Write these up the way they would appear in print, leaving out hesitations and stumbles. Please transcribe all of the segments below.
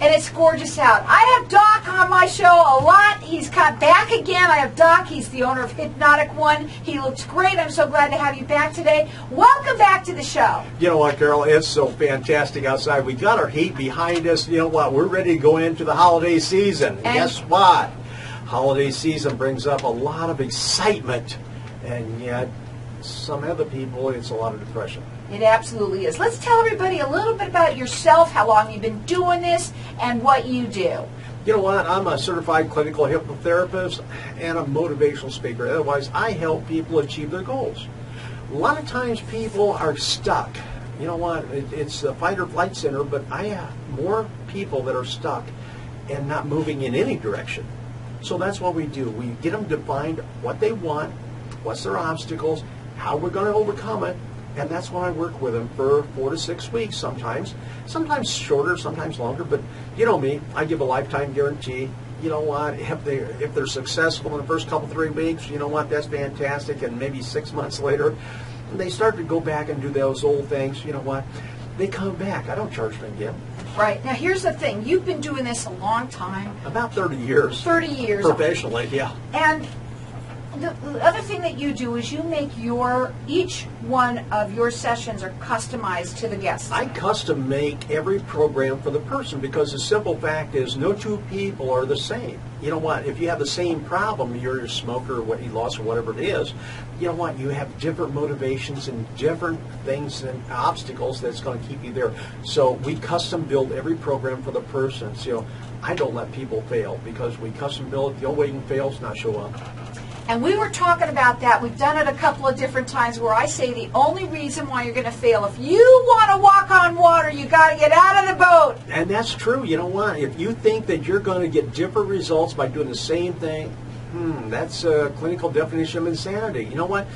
and it's gorgeous out. I have Doc on my show a lot. He's come back again. I have Doc. He's the owner of Hypnotic One. He looks great. I'm so glad to have you back today. Welcome back to the show. You know what, Carol? It's so fantastic outside. We got our heat behind us. You know what? We're ready to go into the holiday season. And guess what? Holiday season brings up a lot of excitement, and yet some other people, it's a lot of depression. It absolutely is. Let's tell everybody a little bit about yourself, how long you've been doing this, and what you do. You know what? I'm a certified clinical hypnotherapist and a motivational speaker. Otherwise, I help people achieve their goals. A lot of times people are stuck. You know what? It's the fight or flight center, but I have more people that are stuck and not moving in any direction. So that's what we do. We get them to find what they want, what's their obstacles, how we're going to overcome it. And that's when I work with them for 4 to 6 weeks sometimes shorter, sometimes longer. But you know me, I give a lifetime guarantee. You know what? If they're successful in the first couple 3 weeks, you know what? That's fantastic. And maybe 6 months later, they start to go back and do those old things. You know what? They come back. I don't charge them again. Right. Now, here's the thing. You've been doing this a long time. About 30 years. 30 years. Professionally, yeah. And the other thing that you do is you make each one of your sessions are customized to the guest. I custom make every program for the person because the simple fact is no two people are the same. You know what? If you have the same problem, you're a smoker or weight loss or whatever it is, you know what? You have different motivations and different things and obstacles that's going to keep you there. So we custom build every program for the person. So I don't let people fail because we custom build it. The only way you can fail is not show up. And we were talking about that. We've done it a couple of different times where I say the only reason why you're going to fail, if you want to walk on water, you got to get out of the boat. And that's true. You know what? If you think that you're going to get different results by doing the same thing, that's a clinical definition of insanity. You know what?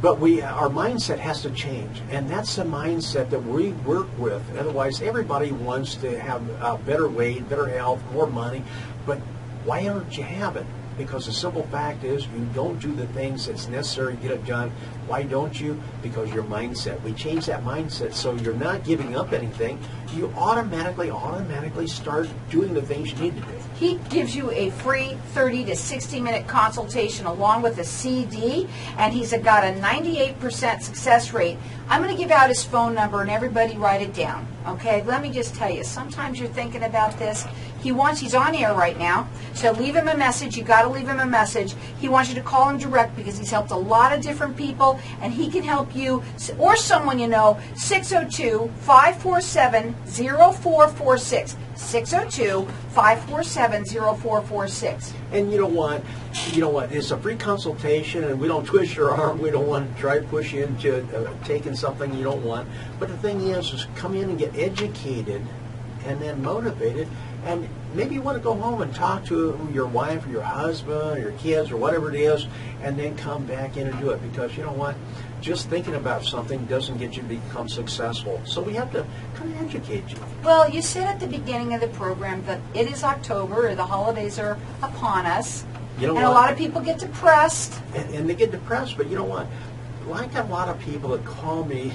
But our mindset has to change, and that's the mindset that we work with. Otherwise, everybody wants to have a better weight, better health, more money, but why don't you have it? Because the simple fact is you don't do the things that's necessary to get it done. Why don't you? Because your mindset. We change that mindset so you're not giving up anything. You automatically start doing the things you need to do. He gives you a free 30 to 60-minute consultation along with a CD, and he's got a 98% success rate. I'm going to give out his phone number, and everybody write it down. Okay, let me just tell you, sometimes you're thinking about this. He's on air right now, so leave him a message. You got to leave him a message. He wants you to call him direct because he's helped a lot of different people, and he can help you or someone you know. 602-547-0446. 602-547-0446. And you know what? It's a free consultation, and we don't twist your arm. We don't want to try to push you into taking something you don't want. But the thing is come in and get educated and then motivated. And maybe you want to go home and talk to your wife or your husband or your kids or whatever it is, and then come back in and do it. Because you know what? Just thinking about something doesn't get you to become successful. So we have to kind of educate you. Well, you said at the beginning of the program that it is October, the holidays are upon us. You know and what? A lot of people get depressed. And they get depressed, but you know what? Like a lot of people that call me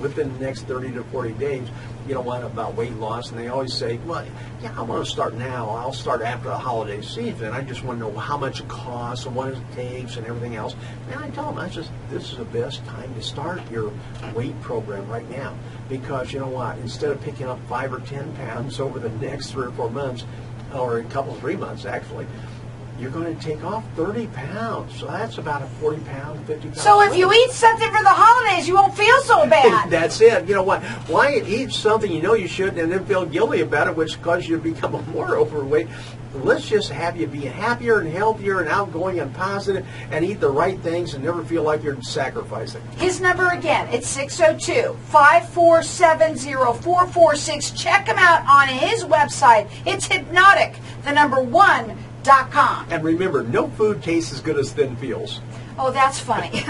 within the next 30 to 40 days, you know what, about weight loss, and they always say, well, yeah, I want to start now. I'll start after the holiday season. I just want to know how much it costs and what it takes and everything else. And I tell them, this is the best time to start your weight program right now. Because you know what, instead of picking up 5 or 10 pounds over the next 3 or 4 months, or a couple, 3 months actually, you're going to take off 30 pounds. So that's about a 40 pound, 50 pound. So if you eat something for the holidays, you won't feel so bad. That's it. You know what? Why eat something you know you shouldn't and then feel guilty about it, which causes you to become more overweight? Let's just have you be happier and healthier and outgoing and positive and eat the right things and never feel like you're sacrificing. His number again, it's 602-547-0446. Check him out on his website. It's Hypnotic, #1.com. And remember, no food tastes as good as thin feels. Oh, that's funny.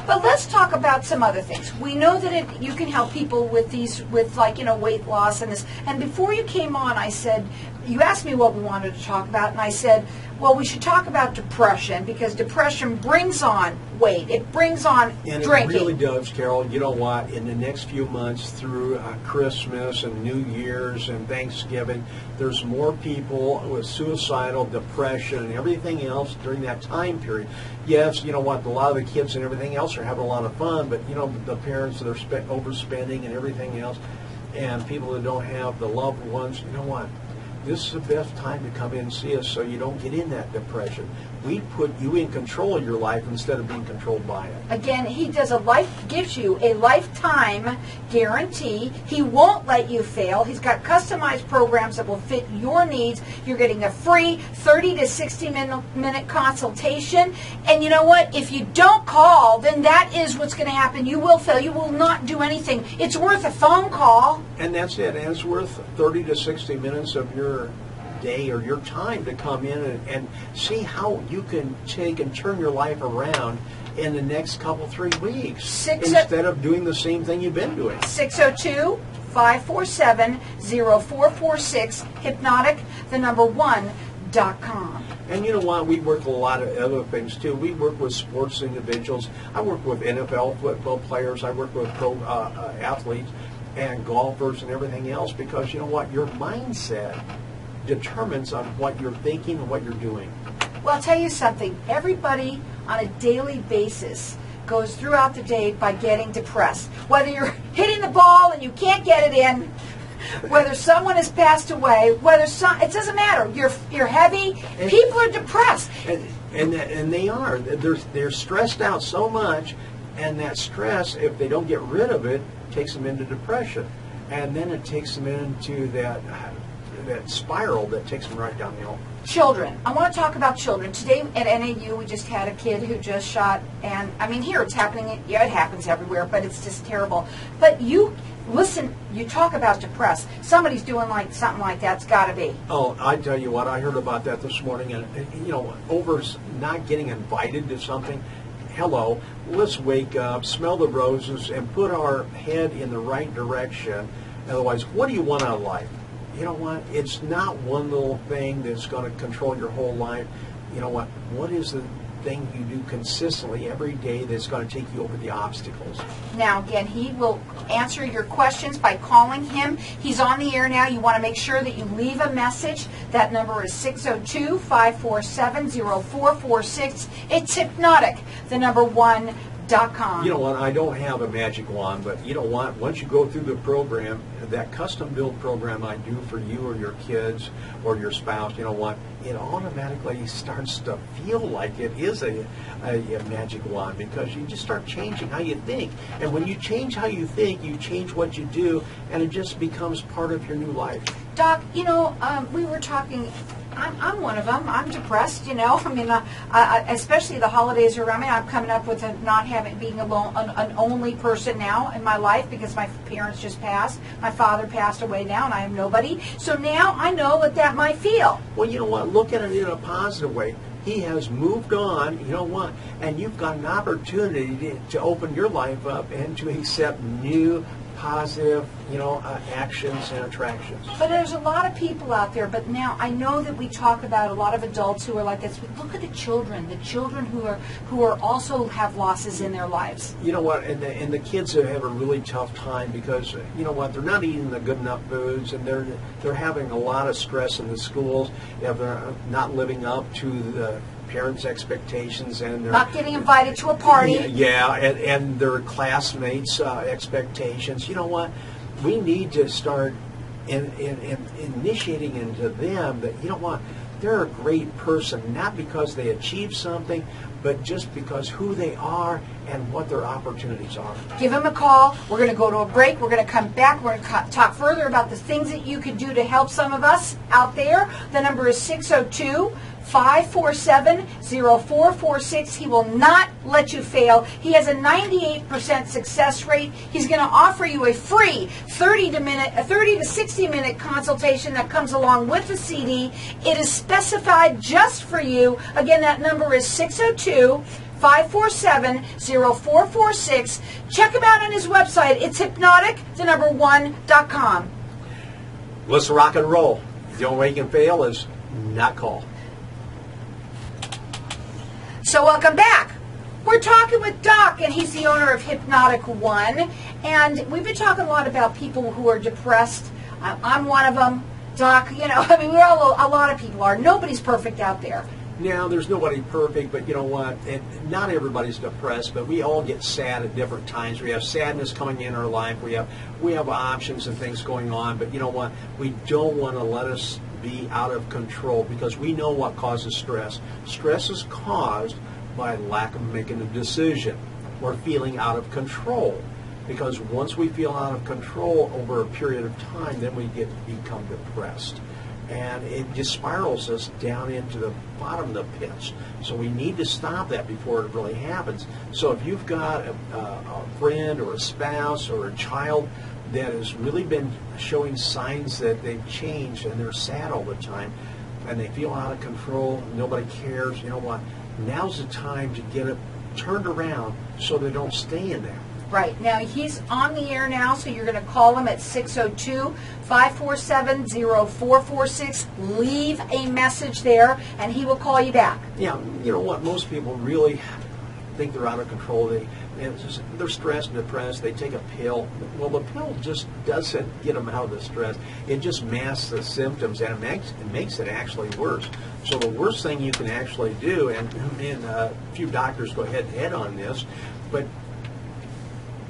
But let's talk about some other things. We know that you can help people with weight loss and this. And before you came on, I said, you asked me what we wanted to talk about, and I said, well, we should talk about depression, because depression brings on weight. It brings on and drinking. It really does, Carol. You know what? In the next few months, through Christmas and New Year's and Thanksgiving, there's more people with suicidal depression and everything else during that time period. Yes, you know what? A lot of the kids and everything else are having a lot of fun, but you know, the parents that are overspending and everything else, and people that don't have the loved ones, you know what? This is the best time to come in and see us so you don't get in that depression. We put you in control of your life instead of being controlled by it. Again, he gives you a lifetime guarantee. He won't let you fail. He's got customized programs that will fit your needs. You're getting a free 30 to 60 minute consultation. And you know what? If you don't call, then that is what's going to happen. You will fail. You will not do anything. It's worth a phone call. And that's it. And it's worth 30 to 60 minutes of your day or your time to come in and see how you can take and turn your life around in the next couple, 3 weeks instead of doing the same thing you've been doing. 602-547-0446, Hypnotic, .com. And you know what? We work a lot of other things too. We work with sports individuals. I work with NFL football players. I work with pro athletes and golfers and everything else, because you know what? Your mindset determines on what you're thinking and what you're doing. Well, I'll tell you something. Everybody on a daily basis goes throughout the day by getting depressed. Whether you're hitting the ball and you can't get it in, whether someone has passed away, it doesn't matter. You're heavy. People are depressed. And they are. They're stressed out so much, and that stress, if they don't get rid of it, takes them into depression. And then it takes them into that spiral that takes them right downhill. Children. I want to talk about children. Today at NAU, we just had a kid who just shot, and I mean, here it's happening. Yeah, it happens everywhere, but it's just terrible. But you talk about depressed. Somebody's doing something like that's got to be. Oh, I tell you what, I heard about that this morning, and you know, over not getting invited to something. Hello, let's wake up, smell the roses, and put our head in the right direction. Otherwise, what do you want out of life? You know what? It's not one little thing that's going to control your whole life. You know what? What is the thing you do consistently every day that's going to take you over the obstacles? Now, again, he will answer your questions by calling him. He's on the air now. You want to make sure that you leave a message. That number is 602-547-0446. It's Hypnotic, .com. You know what? I don't have a magic wand, but you know what? Once you go through the program, that custom-built program I do for you or your kids or your spouse, you know what? It automatically starts to feel like it is a magic wand, because you just start changing how you think. And when you change how you think, you change what you do, and it just becomes part of your new life. Doc, you know, we were talking. I'm one of them. I'm depressed, you know. I mean, especially the holidays are around me. I'm coming up with being alone, an only person now in my life, because my parents just passed. My father passed away now, and I am nobody. So now I know what that might feel. Well, you know what? Look at it in a positive way. He has moved on, you know what? And you've got an opportunity to open your life up and to accept new, positive, actions and attractions. But there's a lot of people out there. But now I know that we talk about a lot of adults who are like this. But look at the children who are also have losses in their lives. You know what? And the kids have a really tough time, because you know what? They're not eating the good enough foods, and they're having a lot of stress in the schools. They're not living up to the parents' expectations, and they're not getting invited to a party. Yeah, and their classmates' expectations. You know what? We need to start initiating into them that, you know what, they're a great person, not because they achieved something, but just because who they are and what their opportunities are. Give them a call. We're going to go to a break. We're going to come back. We're going to talk further about the things that you could do to help some of us out there. The number is 602-547-0446. He will not let you fail. He has a 98% success rate. He's going to offer you a free 30 to 60 minute consultation that comes along with the CD. It is specified just for you. Again, that number is 602 547-0446. Check him out on his website. It's hypnotic1.com. Let's rock and roll. The only way you can fail is not call. So welcome back. We're talking with Doc, and he's the owner of Hypnotic One. And we've been talking a lot about people who are depressed. I'm one of them. Doc, we're all, a lot of people are. Nobody's perfect out there. Now, there's nobody perfect, but you know what? Not everybody's depressed, but we all get sad at different times. We have sadness coming in our life. We have options and things going on, but you know what? We don't want to let us be out of control because we know what causes stress. Stress is caused by lack of making a decision or feeling out of control. Because once we feel out of control over a period of time, then we become depressed. And it just spirals us down into the bottom of the pits. So we need to stop that before it really happens. So if you've got a friend or a spouse or a child that has really been showing signs that they've changed and they're sad all the time and they feel out of control, nobody cares, you know what? Now's the time to get it turned around so they don't stay in there. Right. Now, he's on the air now, so you're going to call him at 602-547-0446. Leave a message there, and he will call you back. Yeah, you know what? Most people really think they're out of control. They're stressed and depressed. They take a pill. Well, the pill just doesn't get them out of the stress. It just masks the symptoms, and it makes it actually worse. So the worst thing you can actually do, and a few doctors go head on this, but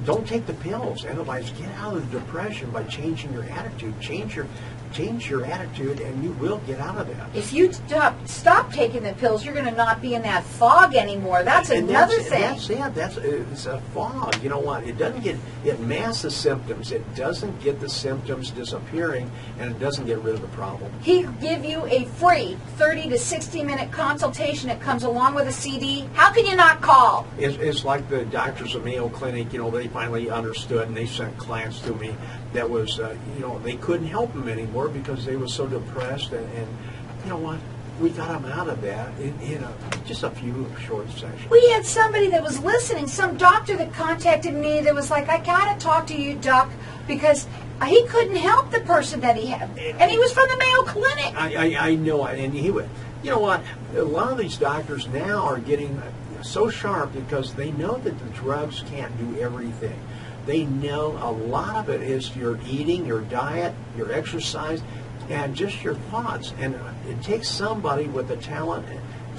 don't take the pills. Otherwise, get out of the depression by changing your attitude. Change your attitude, and you will get out of that. If you stop taking the pills, you're going to not be in that fog anymore. That's another thing. It's a fog. You know what? It masks the symptoms. It doesn't get the symptoms disappearing, and it doesn't get rid of the problem. He'll give you a free 30 to 60-minute consultation. It comes along with a CD. How can you not call? It's like the doctors at Mayo Clinic. They finally understood, and they sent clients to me that was, they couldn't help them anymore because they were so depressed, and you know what? We got them out of that in just a few short sessions. We had somebody that was listening, some doctor that contacted me that was like, I got to talk to you, Doc, because he couldn't help the person that he had. And he was from the Mayo Clinic. I know, and he would. You know what? A lot of these doctors now are getting so sharp because they know that the drugs can't do everything. They know a lot of it is your eating, your diet, your exercise, and just your thoughts. And it takes somebody with the talent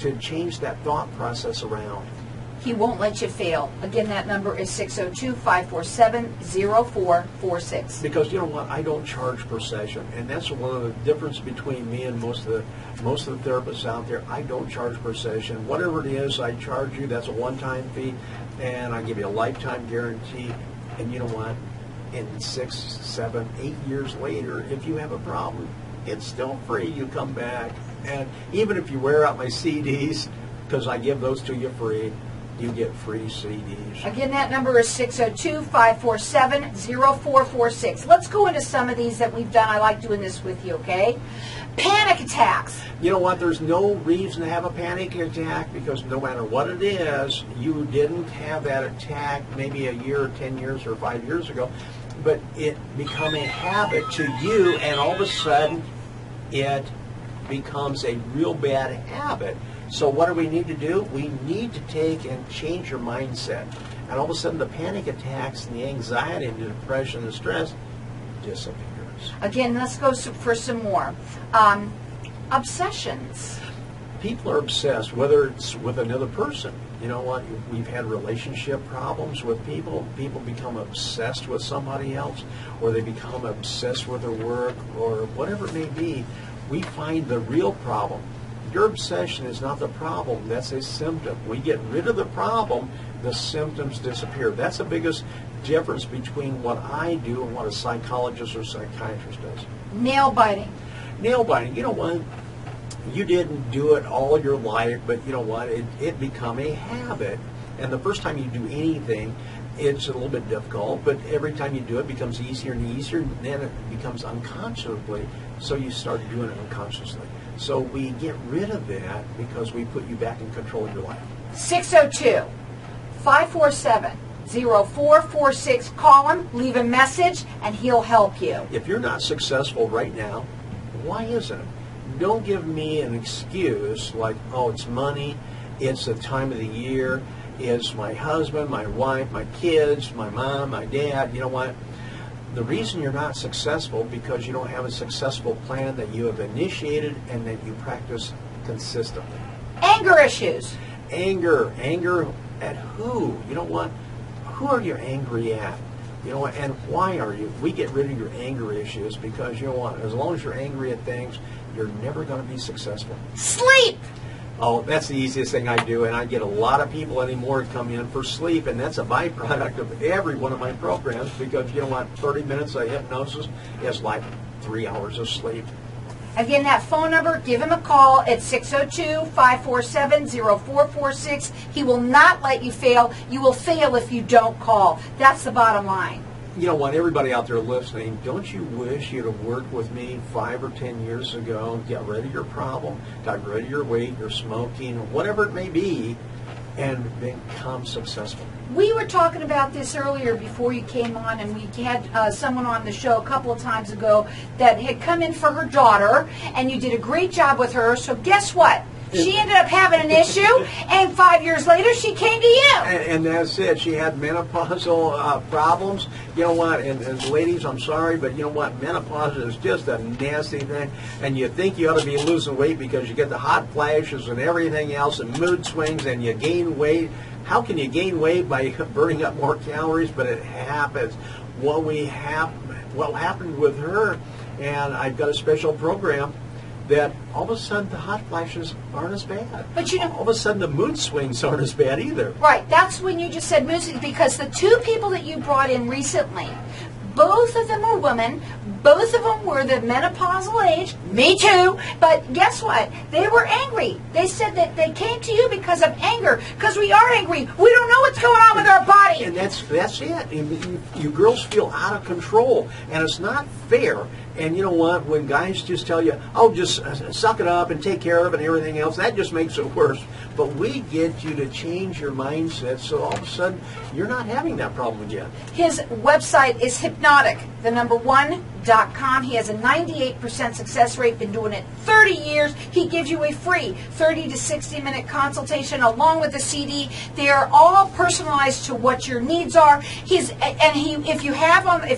to change that thought process around. He won't let you fail. Again, that number is 602-547-0446. Because you know what? I don't charge per session, and that's one of the difference between me and most of the therapists out there. I don't charge per session. Whatever it is, I charge you. That's a one-time fee, and I give you a lifetime guarantee. And you know what? In 6, 7, 8 years later, if you have a problem, it's still free. You come back, and even if you wear out my CDs, because I give those to you free, you get free CDs. Again, that number is 602-547-0446. Let's go into some of these that we've done. I like doing this with you, okay? Panic attacks. You know what? There's no reason to have a panic attack because no matter what it is, you didn't have that attack maybe a year or 10 years or 5 years ago, but it become a habit to you, and all of a sudden it becomes a real bad habit. So what do we need to do? We need to take and change your mindset. And all of a sudden the panic attacks and the anxiety and the depression and the stress disappears. Again, let's go for some more. Obsessions. People are obsessed, whether it's with another person. You know what? We've had relationship problems with people. People become obsessed with somebody else, or they become obsessed with their work, or whatever it may be. We find the real problem. Your obsession is not the problem. That's a symptom. We get rid of the problem, the symptoms disappear. That's the biggest difference between what I do and what a psychologist or psychiatrist does. Nail biting. Nail biting. You know what? You didn't do it all your life, but you know what? It become a habit. And the first time you do anything, it's a little bit difficult, but every time you do it, it becomes easier and easier, and then it becomes unconsciously, so you start doing it unconsciously. So we get rid of that because we put you back in control of your life. 602-547-0446. Call him, leave a message, and he'll help you. If you're not successful right now, why isn't it? Don't give me an excuse like, oh, it's money, it's the time of the year, it's my husband, my wife, my kids, my mom, my dad. You know what? The reason you're not successful because you don't have a successful plan that you have initiated and that you practice consistently. Anger issues. Anger at who? You know what? Who are you angry at? You know what? And why are you? We get rid of your anger issues because you know what? As long as you're angry at things, you're never going to be successful. Sleep. Oh, that's the easiest thing I do, and I get a lot of people anymore come in for sleep, and that's a byproduct of every one of my programs because, you know what, 30 minutes of hypnosis is like 3 hours of sleep. Again, that phone number, give him a call at 602-547-0446. He will not let you fail. You will fail if you don't call. That's the bottom line. You know what, everybody out there listening, don't you wish you'd have worked with me 5 or 10 years ago, get rid of your problem, got rid of your weight, your smoking, whatever it may be, and become successful? We were talking about this earlier before you came on, and we had someone on the show a couple of times ago that had come in for her daughter, and you did a great job with her. So guess what? She ended up having an issue, and 5 years later, she came to you. And that's it. She had menopausal problems. You know what? And ladies, I'm sorry, but you know what? Menopause is just a nasty thing. And you think you ought to be losing weight because you get the hot flashes and everything else and mood swings and you gain weight. How can you gain weight by burning up more calories? But it happens. What happened with her, and I've got a special program that all of a sudden the hot flashes aren't as bad. But you know, all of a sudden the mood swings aren't as bad either. Right. That's when you just said mood swings, because the two people that you brought in recently, both of them were women. Both of them were the menopausal age. Me too. But guess what? They were angry. They said that they came to you because of anger. Because we are angry. We don't know what's going on with our body. And that's it. You girls feel out of control. And it's not fair. And you know what? When guys just tell you, oh, just suck it up and take care of it and everything else, that just makes it worse. But we get you to change your mindset so all of a sudden you're not having that problem again. His website is hypnotic1.com. He has a 98% success rate, been doing it 30 years. He gives you a free 30 to 60 minute consultation along with a CD. They are all personalized to what your needs are. If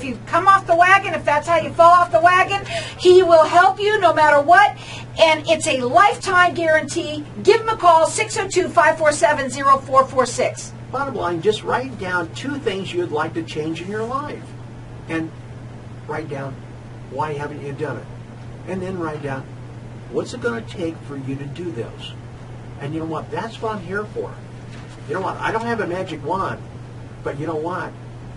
you come off the wagon, if that's how you fall off the wagon, he will help you no matter what. And it's a lifetime guarantee. Give him a call, 602-547-0446. Bottom line, just write down 2 things you'd like to change in your life. And write down, why haven't you done it? And then write down, what's it going to take for you to do those? And you know what? That's what I'm here for. You know what? I don't have a magic wand. But you know what?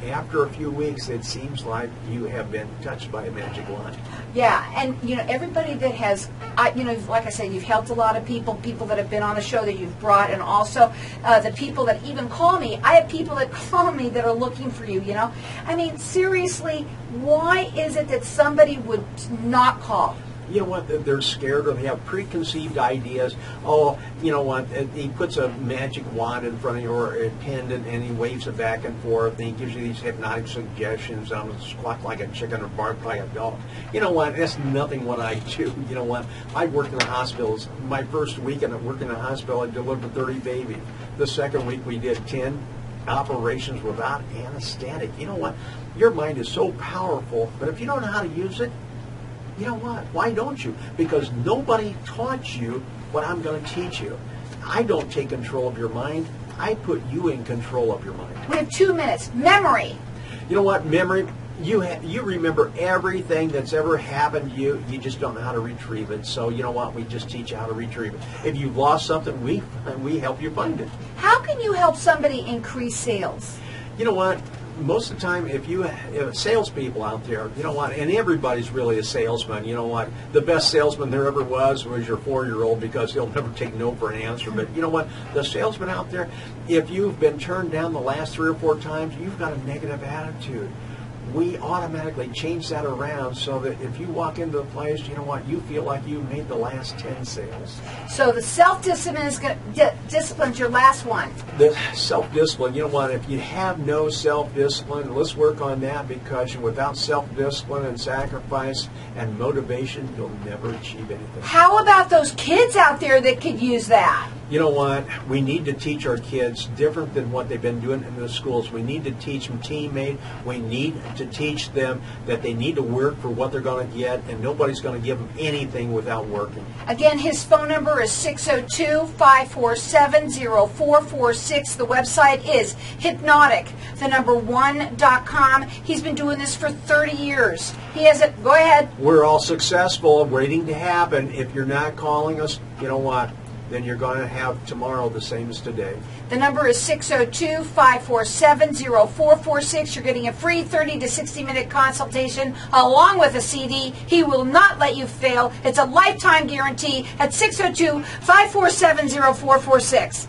After a few weeks, it seems like you have been touched by a magic wand. Yeah, and you know, everybody that has, like I said, you've helped a lot of people that have been on the show that you've brought, and also the people that even call me. I have people that call me that are looking for you, you know. I mean, seriously, why is it that somebody would not call? You know what, they're scared or they have preconceived ideas. Oh, you know what, he puts a magic wand in front of you or a pendant and he waves it back and forth and he gives you these hypnotic suggestions. I'm going to squawk like a chicken or bark like a dog. You know what, that's nothing what I do. You know what, I worked in the hospitals. My first week in working in the hospital, I delivered 30 babies. The second week we did 10 operations without anesthetic. You know what, your mind is so powerful, but if you don't know how to use it, you know what? Why don't you? Because nobody taught you what I'm going to teach you. I don't take control of your mind. I put you in control of your mind. We have 2 minutes. Memory. You know what? Memory. You remember everything that's ever happened to you. You just don't know how to retrieve it. So you know what? We just teach you how to retrieve it. If you've lost something, we help you find it. How can you help somebody increase sales? You know what? Most of the time, if salespeople out there, you know what, and everybody's really a salesman, you know what, the best salesman there ever was your 4-year-old because he'll never take no for an answer. But you know what, the salesman out there, if you've been turned down the last 3 or 4 times, you've got a negative attitude. we automatically change that around so that if you walk into the place, you know what, you feel like you made the last 10 sales. So the self-discipline is discipline's your last one. The self-discipline, you know what, if you have no self-discipline, let's work on that, because without self-discipline and sacrifice and motivation, you'll never achieve anything. How about those kids out there that could use that? You know what? We need to teach our kids different than what they've been doing in the schools. We need to teach them teammate. We need to teach them that they need to work for what they're going to get, and nobody's going to give them anything without working. Again, his phone number is 602-547-0446. The website is hypnotic1.com. He's been doing this for 30 years. He has it. Go ahead. We're all successful, waiting to happen. If you're not calling us, you know what? Then you're going to have tomorrow the same as today. The number is 602-547-0446. You're getting a free 30 to 60-minute consultation along with a CD. He will not let you fail. It's a lifetime guarantee at 602-547-0446.